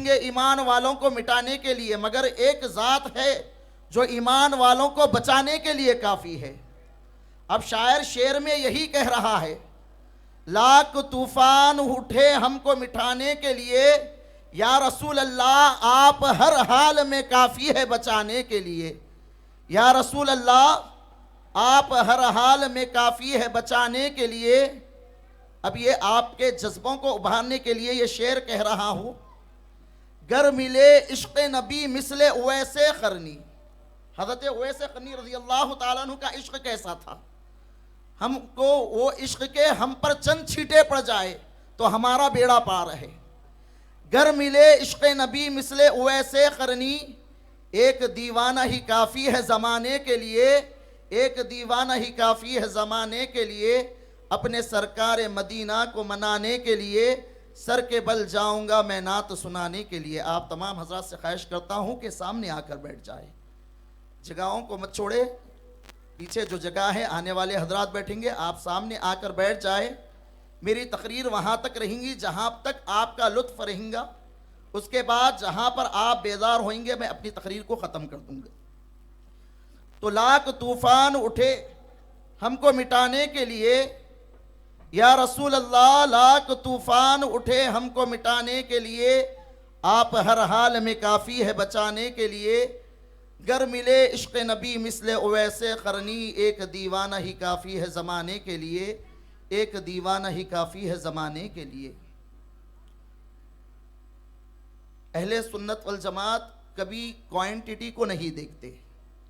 ہے ایمان والوں کو مٹانے کے لیے، مگر ایک ذات ہے جو ایمان والوں کو بچانے کے لیے کافی ہے۔ اب شاعر شعر میں یہی کہہ رہا ہے، لاکھ طوفان اٹھے ہم کو مٹانے کے لیے، یا رسول اللہ آپ ہر حال میں کافی ہے بچانے کے لیے، یا رسول اللہ آپ ہر حال میں کافی ہے بچانے کے لیے۔ اب یہ آپ کے جذبوں کو ابھارنے کے لیے یہ شعر کہہ رہا ہوں، گر ملے عشق نبی مثل اویس قرنی۔ حضرت اویس قرنی رضی اللہ تعالیٰ عنہ کا عشق کیسا تھا، ہم کو وہ عشق کے ہم پر چند چھینٹے پڑ جائے تو ہمارا بیڑا پار ہے۔ گر ملے عشق نبی مثل اویس قرنی، ایک دیوانہ ہی کافی ہے زمانے کے لیے، ایک دیوانہ ہی کافی ہے زمانے کے لیے، اپنے سرکار مدینہ کو منانے کے لیے، سر کے بل جاؤں گا میں نعت سنانے کے لیے۔ آپ تمام حضرات سے خواہش کرتا ہوں کہ سامنے آ کر بیٹھ جائے، جگہوں کو مت چھوڑے، پیچھے جو جگہ ہے آنے والے حضرات بیٹھیں گے، آپ سامنے آ کر بیٹھ جائے۔ میری تقریر وہاں تک رہیں گی جہاں تک آپ کا لطف رہیں گا، اس کے بعد جہاں پر آپ بیدار ہوئیں گے میں اپنی تقریر کو ختم کر دوں گا۔ تو لاکھ طوفان اٹھے ہم کو مٹانے کے لیے، یا رسول اللہ لاکھ طوفان اٹھے ہم کو مٹانے کے لیے، آپ ہر حال میں کافی ہے بچانے کے لیے، گر ملے عشق نبی مثل اویس قرنی، ایک دیوانہ ہی کافی ہے زمانے کے لیے، ایک دیوانہ ہی کافی ہے زمانے کے لیے۔ اہل سنت والجماعت کبھی کوانٹٹی کو نہیں دیکھتے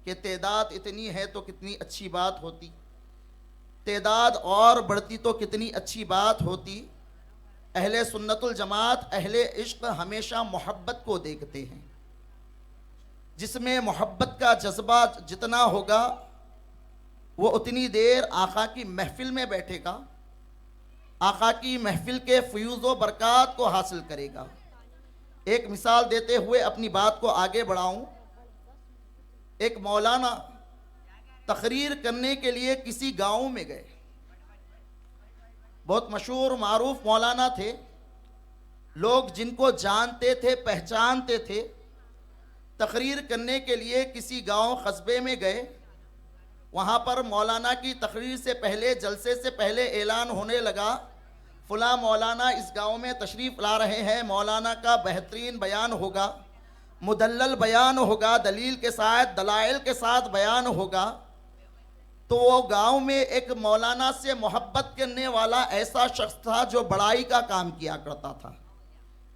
کہ تعداد اتنی ہے تو کتنی اچھی بات ہوتی، تعداد اور بڑھتی تو کتنی اچھی بات ہوتی۔ اہل سنت الجماعت اہل عشق ہمیشہ محبت کو دیکھتے ہیں، جس میں محبت کا جذبہ جتنا ہوگا وہ اتنی دیر آقا کی محفل میں بیٹھے گا، آقا کی محفل کے فیوز و برکات کو حاصل کرے گا۔ ایک مثال دیتے ہوئے اپنی بات کو آگے بڑھاؤں، ایک مولانا تقریر کرنے کے لیے کسی گاؤں میں گئے، بہت مشہور معروف مولانا تھے، لوگ جن کو جانتے تھے پہچانتے تھے۔ تقریر کرنے کے لیے کسی گاؤں قصبے میں گئے، وہاں پر مولانا کی تقریر سے پہلے جلسے سے پہلے اعلان ہونے لگا، فلاں مولانا اس گاؤں میں تشریف لا رہے ہیں، مولانا کا بہترین بیان ہوگا، مدلل بیان ہوگا، دلیل کے ساتھ دلائل کے ساتھ بیان ہوگا۔ تو وہ گاؤں میں ایک مولانا سے محبت کرنے والا ایسا شخص تھا جو بڑائی کا کام کیا کرتا تھا،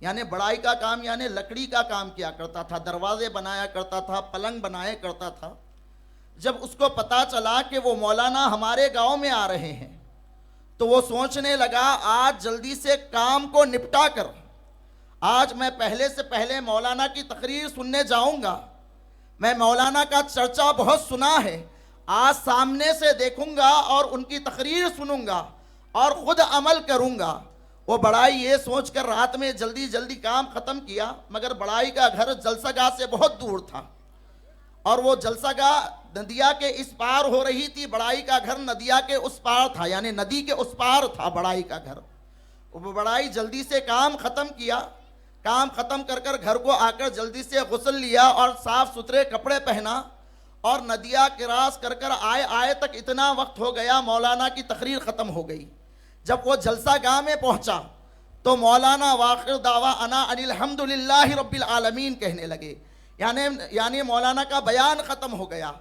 یعنی بڑائی کا کام یعنی لکڑی کا کام کیا کرتا تھا، دروازے بنایا کرتا تھا، پلنگ بنایا کرتا تھا۔ جب اس کو پتا چلا کہ وہ مولانا ہمارے گاؤں میں آ رہے ہیں تو وہ سوچنے لگا آج جلدی سے کام کو نپٹا کر آج میں پہلے سے پہلے مولانا کی تقریر سننے جاؤں گا، میں مولانا کا چرچا بہت سنا ہے، آج سامنے سے دیکھوں گا اور ان کی تقریر سنوں گا اور خود عمل کروں گا۔ وہ بڑائی یہ سوچ کر رات میں جلدی جلدی کام ختم کیا، مگر بڑائی کا گھر جلسہ گاہ سے بہت دور تھا اور وہ جلسہ گاہ ندیا کے اس پار ہو رہی تھی، بڑائی کا گھر ندیا کے اس پار تھا، یعنی ندی کے اس پار تھا بڑائی کا گھر۔ وہ بڑائی جلدی سے کام ختم کیا، کام ختم کر کر گھر کو آ کر جلدی سے غسل لیا اور صاف ستھرے کپڑے پہنا اور ندیا کراس کر کر آئے تک اتنا وقت ہو گیا، مولانا کی تقریر ختم ہو گئی۔ جب وہ جلسہ گاہ میں پہنچا تو مولانا واخر دعوانا ان الحمدللہ رب العالمین کہنے لگے، یعنی مولانا کا بیان ختم ہو گیا۔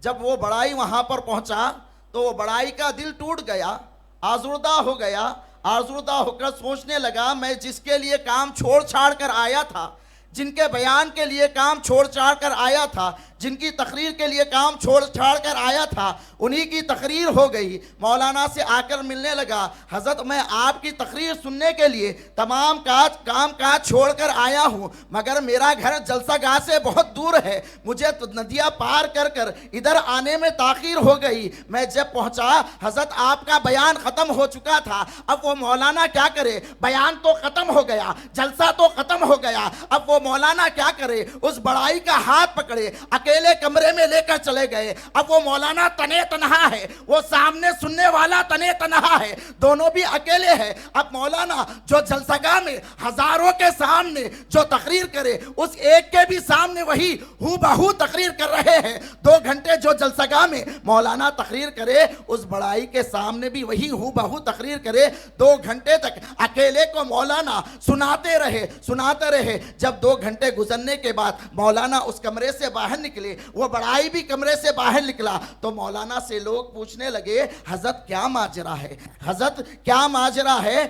جب وہ بڑائی وہاں پر پہنچا تو وہ بڑائی کا دل ٹوٹ گیا، آزردہ ہو گیا، آزردہ ہو کر سوچنے لگا میں جس کے لیے کام چھوڑ چھاڑ کر آیا تھا، جن کے بیان کے لیے کام چھوڑ چھاڑ کر آیا تھا، جن کی تقریر کے لیے کام چھوڑ چھاڑ کر آیا تھا، انہی کی تقریر ہو گئی۔ مولانا سے آ کر ملنے لگا، حضرت میں آپ کی تقریر سننے کے لیے تمام کام کاج چھوڑ کر آیا ہوں، مگر میرا گھر جلسہ گاہ سے بہت دور ہے، مجھے ندیاں پار کر کر ادھر آنے میں تاخیر ہو گئی۔ میں جب پہنچا حضرت آپ کا بیان ختم ہو چکا تھا۔ اب وہ مولانا کیا کرے، بیان تو ختم ہو گیا، جلسہ تو ختم ہو گیا، اب وہ مولانا کیا کرے، اس بڑائی کا ہاتھ پکڑے، اکیلے کمرے میں لے کر چلے گئے. اب وہ مولانا تنے تنہا ہے, وہ سامنے سننے والا تنے تنہا ہے, دونوں بھی اکیلے ہیں. اب مولانا جو جلسگاہ میں ہزاروں کے سامنے جو تقریر کرے, اس ایک کے بھی سامنے وہی ہو بہو تقریر کر رہے ہیں. 2 گھنٹے جو جلسگاہ میں مولانا تقریر کرے, اس بڑائی کے سامنے بھی وہی ہو بہو تقریر کرے. 2 گھنٹے تک اکیلے کو مولانا سناتے رہے. جب 2 گھنٹے گزرنے کے بعد مولانا اس کمرے سے باہر نکلے, وہ بڑائی بھی کمرے سے باہر نکلا, تو مولانا سے لوگ پوچھنے لگے, حضرت کیا ماجرا ہے, حضرت کیا ماجرا ہے؟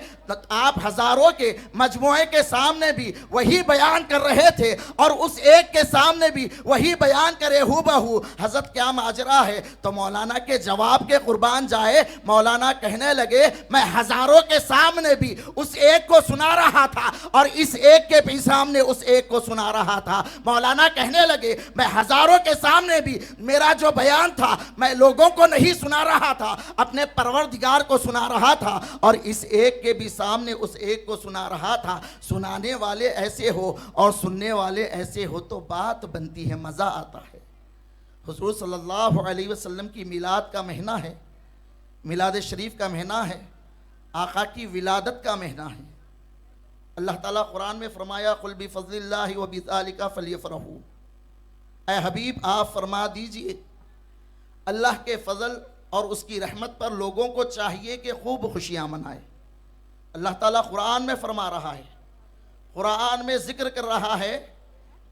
آپ ہزاروں کے مجموعے کے سامنے بھی وہی بیان کر رہے تھے اور اس ایک کے سامنے بھی وہی بیان کرے ہو بہو, حضرت کیا ماجرا ہے؟ تو مولانا کے جواب کے قربان جائے, مولانا کہنے لگے, میں ہزاروں کے سامنے بھی اس ایک کو سنا رہا تھا اور اس ایک کے بھی سامنے اس ایک کو سنا رہا تھا. مولانا کہنے لگے, میں ہزاروں کے سامنے بھی میرا جو بیان تھا میں لوگوں کو نہیں سنا رہا تھا, اپنے پروردگار کو سنا رہا تھا, اور اس ایک کے بھی سامنے اس ایک کو سنا رہا تھا. سنانے والے ایسے ہو اور سننے والے ایسے ہو تو بات بنتی ہے, مزہ آتا ہے. حضور صلی اللہ علیہ وسلم کی میلاد کا مہینہ ہے, میلاد شریف کا مہینہ ہے, آقا کی ولادت کا مہینہ ہے. اللہ تعالیٰ قرآن میں فرمایا, قل بفضل اللہ وبذالک فلیفرحوا. اے حبیب آپ فرما دیجئے, اللہ کے فضل اور اس کی رحمت پر لوگوں کو چاہیے کہ خوب خوشیاں منائے. اللہ تعالیٰ قرآن میں فرما رہا ہے, قرآن میں ذکر کر رہا ہے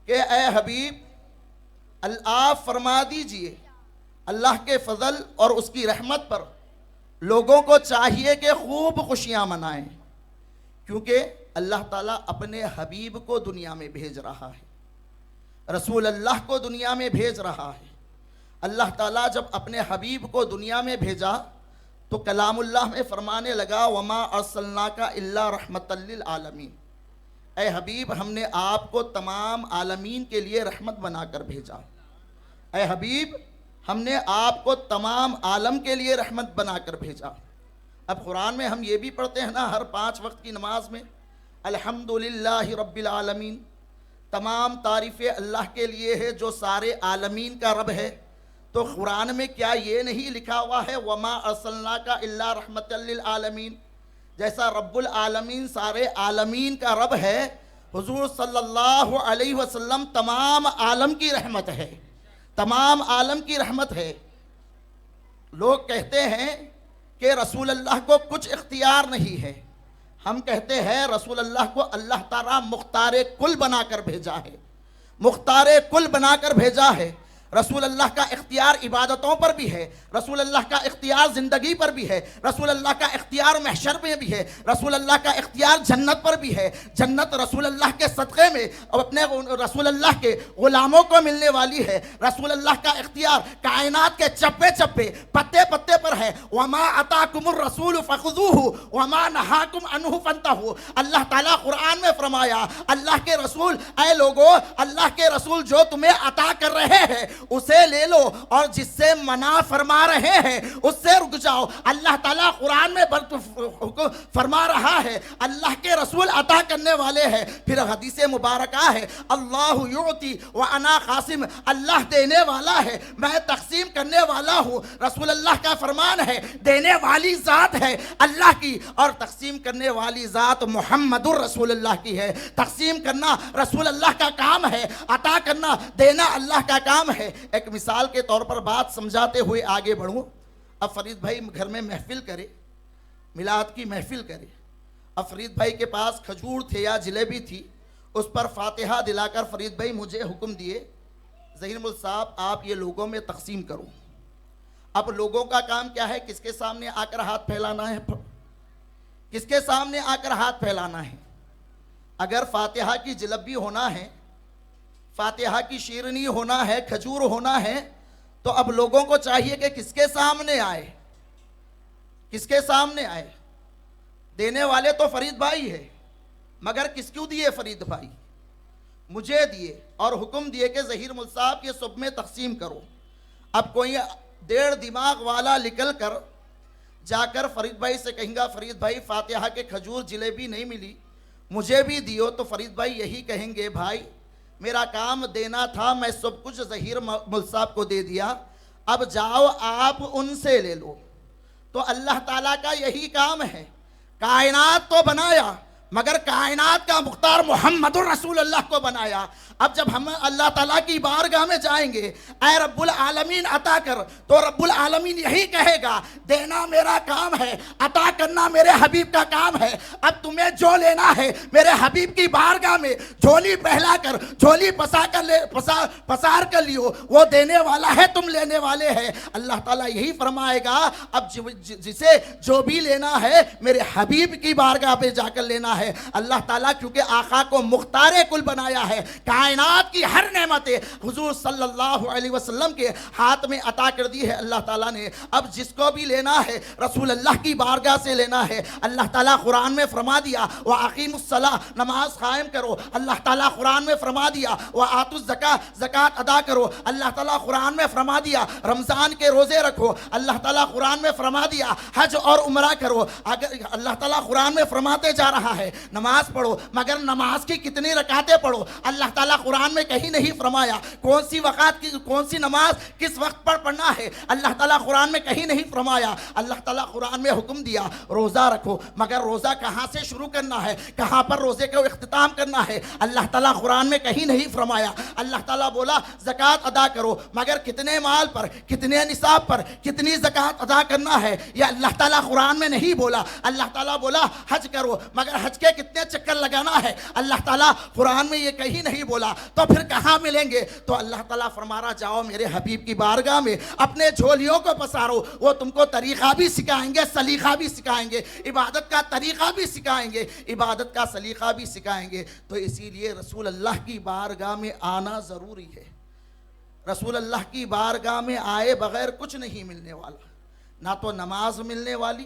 کہ اے حبیب آپ فرما دیجئے, اللہ کے فضل اور اس کی رحمت پر لوگوں کو چاہیے کہ خوب خوشیاں منائیں, کیونکہ اللہ تعالیٰ اپنے حبیب کو دنیا میں بھیج رہا ہے, رسول اللہ کو دنیا میں بھیج رہا ہے. اللہ تعالیٰ جب اپنے حبیب کو دنیا میں بھیجا تو کلام اللہ میں فرمانے لگا, وما ارسلناک الا رحمۃ للعالمین. اے حبیب ہم نے آپ کو تمام عالمین کے لیے رحمت بنا کر بھیجا. اے حبیب ہم نے آپ کو تمام عالم کے لیے رحمت بنا کر بھیجا. اب قرآن میں ہم یہ بھی پڑھتے ہیں نا, ہر 5 وقت کی نماز میں, الحمدللہ رب العالمین, تمام تعریفیں اللہ کے لیے ہے جو سارے عالمین کا رب ہے. تو قرآن میں کیا یہ نہیں لکھا ہوا ہے, وما ارسلناک الا رحمۃ للعالمین؟ جیسا رب العالمین سارے عالمین کا رب ہے, حضور صلی اللہ علیہ وسلم تمام عالم کی رحمت ہے, تمام عالم کی رحمت ہے. لوگ کہتے ہیں کہ رسول اللہ کو کچھ اختیار نہیں ہے. ہم کہتے ہیں رسول اللہ کو اللہ تعالیٰ مختار کل بنا کر بھیجا ہے, مختار کل بنا کر بھیجا ہے. رسول اللہ کا اختیار عبادتوں پر بھی ہے, رسول اللہ کا اختیار زندگی پر بھی ہے, رسول اللہ کا اختیار محشر میں بھی ہے, رسول اللہ کا اختیار جنت پر بھی ہے. جنت رسول اللہ کے صدقے میں اور اپنے رسول اللہ کے غلاموں کو ملنے والی ہے. رسول اللہ کا اختیار کائنات کے چپے چپے پتے پتے پر ہے. وما اتاکم الرسول فخذوہ وما نہاکم عنہ فانتہوا. اللہ تعالیٰ قرآن میں فرمایا, اللہ کے رسول, اے لوگو اللہ کے رسول جو تمہیں عطا کر رہے ہیں اسے لے لو, اور جس سے منع فرما رہے ہیں اس سے رک جاؤ. اللہ تعالیٰ قرآن میں فرما رہا ہے اللہ کے رسول عطا کرنے والے ہیں. پھر حدیث مبارکہ ہے, اللہ یعطی وانا قاسم, اللہ دینے والا ہے میں تقسیم کرنے والا ہوں. رسول اللہ کا فرمان ہے, دینے والی ذات ہے اللہ کی اور تقسیم کرنے والی ذات محمد الرسول اللہ کی ہے. تقسیم کرنا رسول اللہ کا کام ہے, عطا کرنا دینا اللہ کا کام ہے. ایک مثال کے طور پر بات سمجھاتے ہوئے آگے بڑھوں. اب فرید بھائی گھر میں محفل کرے, میلاد کی محفل کرے. اب فرید بھائی کے پاس کھجور تھے یا جلیبی تھی, اس پر فاتحہ دلا کر فرید بھائی مجھے حکم دیے, ظہیر ملک صاحب آپ یہ لوگوں میں تقسیم کرو. اب لوگوں کا کام کیا ہے, کس کے سامنے آ کر ہاتھ پھیلانا ہے, کس کے سامنے آ کر ہاتھ پھیلانا ہے. اگر فاتحہ کی جلیبی ہونا ہے, فاتحہ کی شیرنی ہونا ہے, کھجور ہونا ہے, تو اب لوگوں کو چاہیے کہ کس کے سامنے آئے, کس کے سامنے آئے. دینے والے تو فرید بھائی ہے, مگر کس کیوں دیے فرید بھائی, مجھے دیے اور حکم دیے کہ ظہیر ملک صاحب یہ سب میں تقسیم کرو. اب کوئی 1.5 دماغ والا نکل کر جا کر فرید بھائی سے کہیں گا, فرید بھائی فاتحہ کے کھجور جلیبی نہیں ملی, مجھے بھی دیو, تو فرید بھائی یہی کہیں گے, بھائی میرا کام دینا تھا، میں سب کچھ ظہیر مل صاحب کو دے دیا، اب جاؤ آپ ان سے لے لو۔ تو اللہ تعالیٰ کا یہی کام ہے، کائنات تو بنایا مگر کائنات کا مختار محمد الرسول اللہ کو بنایا۔ اب جب ہم اللہ تعالیٰ کی بارگاہ میں جائیں گے، اے رب العالمین عطا کر، تو رب العالمین یہی کہے گا، دینا میرا کام ہے، عطا کرنا میرے حبیب کا کام ہے۔ اب تمہیں جو لینا ہے میرے حبیب کی بارگاہ میں جھولی پہلا کر، جھولی پسار کر لیو، وہ دینے والا ہے، تم لینے والے ہیں۔ اللہ تعالیٰ یہی فرمائے گا، اب جسے جو بھی لینا ہے میرے حبیب کی بارگاہ پہ جا کر لینا ہے۔ اللہ تعالیٰ کیونکہ آقا کو مختار کل بنایا ہے، کائنات کی ہر نعمتیں حضور صلی اللہ علیہ وسلم کے ہاتھ میں عطا کر دی ہے اللہ تعالیٰ نے۔ اب جس کو بھی لینا ہے رسول اللہ کی بارگاہ سے لینا ہے۔ اللہ تعالیٰ قرآن میں فرما دیا وَأَقِيمُوا الصَّلَاةَ، نماز قائم کرو۔ اللہ تعالیٰ قرآن میں فرما دیا وَآتُوا الزَّكَاةَ، زکوٰۃ ادا کرو۔ اللہ تعالیٰ قرآن میں فرما دیا رمضان کے روزے رکھو۔ اللہ تعالیٰ قرآن میں فرما دیا حج اور عمرہ کرو۔ اگر اللہ تعالیٰ قرآن میں فرماتے جا رہا ہے نماز پڑھو، مگر نماز کی کتنی رکعتیں پڑھو؟ اللہ تعالیٰ قرآن میں کہیں نہیں فرمایا کون سی وقت کی کون سی نماز کس وقت پر پڑھنا ہے۔ اللہ تعالیٰ قرآن میں کہیں نہیں فرمایا۔ اللہ تعالیٰ قرآن میں حکم دیا روزہ رکھو، مگر روزہ کہاں سے شروع کرنا ہے، کہاں پر روزے کو اختتام کرنا ہے، اللہ تعالیٰ قرآن میں کہیں نہیں فرمایا۔ اللہ تعالیٰ بولا زکوٰۃ ادا کرو، مگر کتنے مال پر، کتنے نصاب پر، کتنی زکوٰۃ ادا کرنا ہے یہ اللہ تعالیٰ قرآن میں نہیں بولا۔ اللہ تعالیٰ بولا حج کرو، مگر حج کے کتنے چکر لگانا ہے اللہ تعالیٰ قرآن میں یہ کہیں نہیں بولا۔ تو پھر کہاں ملیں گے؟ تو اللہ تعالیٰ فرما رہا جاؤ میرے حبیب کی بارگاہ میں اپنے جھولیوں کو پسارو، وہ تم کو طریقہ بھی سکھائیں گے، سلیقہ بھی سکھائیں گے، عبادت کا طریقہ بھی سکھائیں گے، عبادت کا سلیقہ بھی سکھائیں گے۔ تو اسی لیے رسول اللہ کی بارگاہ میں آنا ضروری ہے۔ رسول اللہ کی بارگاہ میں آئے بغیر کچھ نہیں ملنے والا، نہ تو نماز ملنے والی،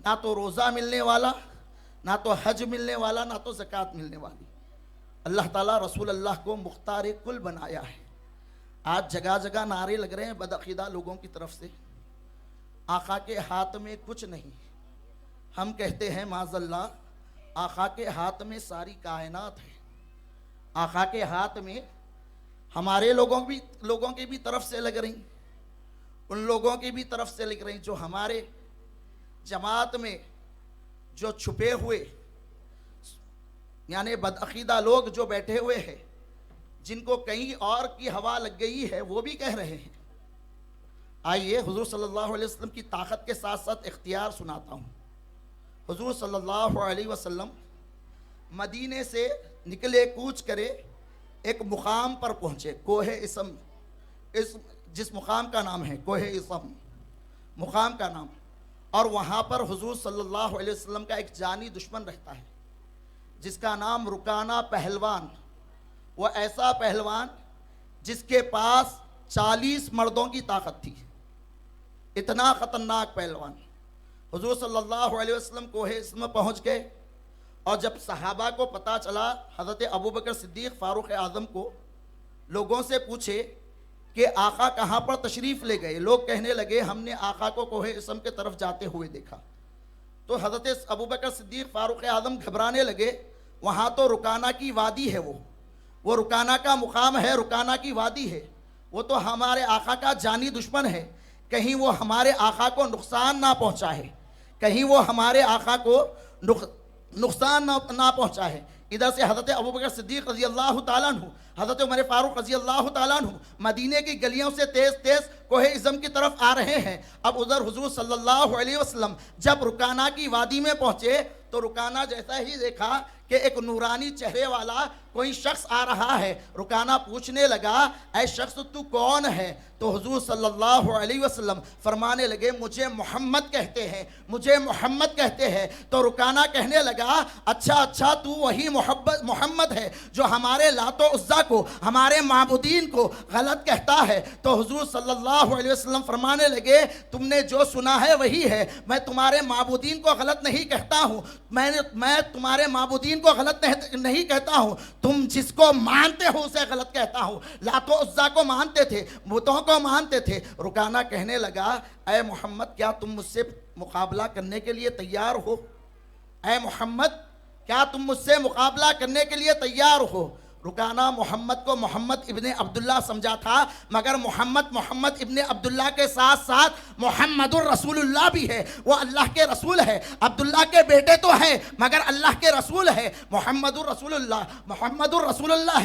نہ تو روزہ ملنے والا، نہ تو حج ملنے والا، نہ تو زکوٰۃ ملنے والی۔ اللہ تعالیٰ رسول اللہ کو مختار کل بنایا ہے۔ آج جگہ جگہ نعرے لگ رہے ہیں بدعقیدہ لوگوں کی طرف سے، آقا کے ہاتھ میں کچھ نہیں۔ ہم کہتے ہیں معاذ اللہ آقا کے ہاتھ میں ساری کائنات ہے۔ آقا کے ہاتھ میں ہمارے لوگوں کی بھی طرف سے لگ رہی، ان لوگوں کی بھی طرف سے لگ رہی جو ہمارے جماعت میں جو چھپے ہوئے یعنی بدعقیدہ لوگ جو بیٹھے ہوئے ہیں، جن کو کہیں اور کی ہوا لگ گئی ہے، وہ بھی کہہ رہے ہیں۔ آئیے حضور صلی اللہ علیہ وسلم کی طاقت کے ساتھ ساتھ اختیار سناتا ہوں۔ حضور صلی اللہ علیہ وسلم مدینے سے نکلے کوچ کرے، ایک مقام پر پہنچے، کوہ اسم، جس مقام کا نام ہے کوہ اسم، مقام کا نام، اور وہاں پر حضور صلی اللہ علیہ وسلم کا ایک جانی دشمن رہتا ہے جس کا نام رکانہ پہلوان۔ وہ ایسا پہلوان جس کے پاس 40 مردوں کی طاقت تھی، اتنا خطرناک پہلوان۔ حضور صلی اللہ علیہ وسلم کوہ اسم میں پہنچ گئے، اور جب صحابہ کو پتہ چلا، حضرت ابوبکر صدیق فاروق اعظم کو لوگوں سے پوچھے کہ آقا کہاں پر تشریف لے گئے۔ لوگ کہنے لگے ہم نے آقا کو کوہ اسم کے طرف جاتے ہوئے دیکھا۔ تو حضرت ابوبکر صدیق فاروق اعظم گھبرانے لگے، وہاں تو رکانہ کی وادی ہے، وہ رکانہ کا مقام ہے، رکانہ کی وادی ہے، وہ تو ہمارے آقا کا جانی دشمن ہے، کہیں وہ ہمارے آقا کو نقصان نہ پہنچائے، کہیں وہ ہمارے آقا کو نقصان نہ پہنچائے۔ ادھر سے حضرت ابوبکر صدیق رضی اللہ تعالیٰ عنہ، حضرت عمر فاروق رضی اللہ تعالیٰ عنہ مدینے کی گلیوں سے تیز تیز کوہ اسم کی طرف آ رہے ہیں۔ اب ادھر حضور صلی اللہ علیہ وسلم جب رکانہ کی وادی میں پہنچے تو رکانہ جیسا ہی دیکھا کہ ایک نورانی چہرے والا کوئی شخص آ رہا ہے۔ رکانہ پوچھنے لگا اے شخص تو کون ہے؟ تو حضور صلی اللہ علیہ وسلم فرمانے لگے مجھے محمد کہتے ہیں، مجھے محمد کہتے ہیں۔ تو رکانہ کہنے لگا اچھا تو وہی محمد ہے جو ہمارے لات و عزا کو، ہمارے معبودین کو غلط کہتا ہے۔ تو حضور صلی اللہ علیہ وسلم فرمانے لگے تم نے جو سنا ہے وہی ہے، میں تمہارے معبودین کو غلط نہیں کہتا ہوں، میں تمہارے معبودین کو غلط نہیں کہتا ہوں، تم جس کو مانتے ہو اسے غلط کہتا ہوں۔ لات و عزا کو مانتے تھے، بتوں کو مانتے تھے۔ رکانہ کہنے لگا اے محمد کیا تم مجھ سے مقابلہ کرنے کے لیے تیار ہو؟ اے محمد کیا تم مجھ سے مقابلہ کرنے کے لیے تیار ہو؟ رکانہ محمد کو محمد ابن عبداللہ سمجھا تھا، مگر محمد ابن عبداللہ کے ساتھ ساتھ محمد الرسول اللہ بھی ہے، وہ اللہ کے رسول ہے، عبداللہ کے بیٹے تو ہے مگر اللہ کے رسول ہے، محمد الرسول اللہ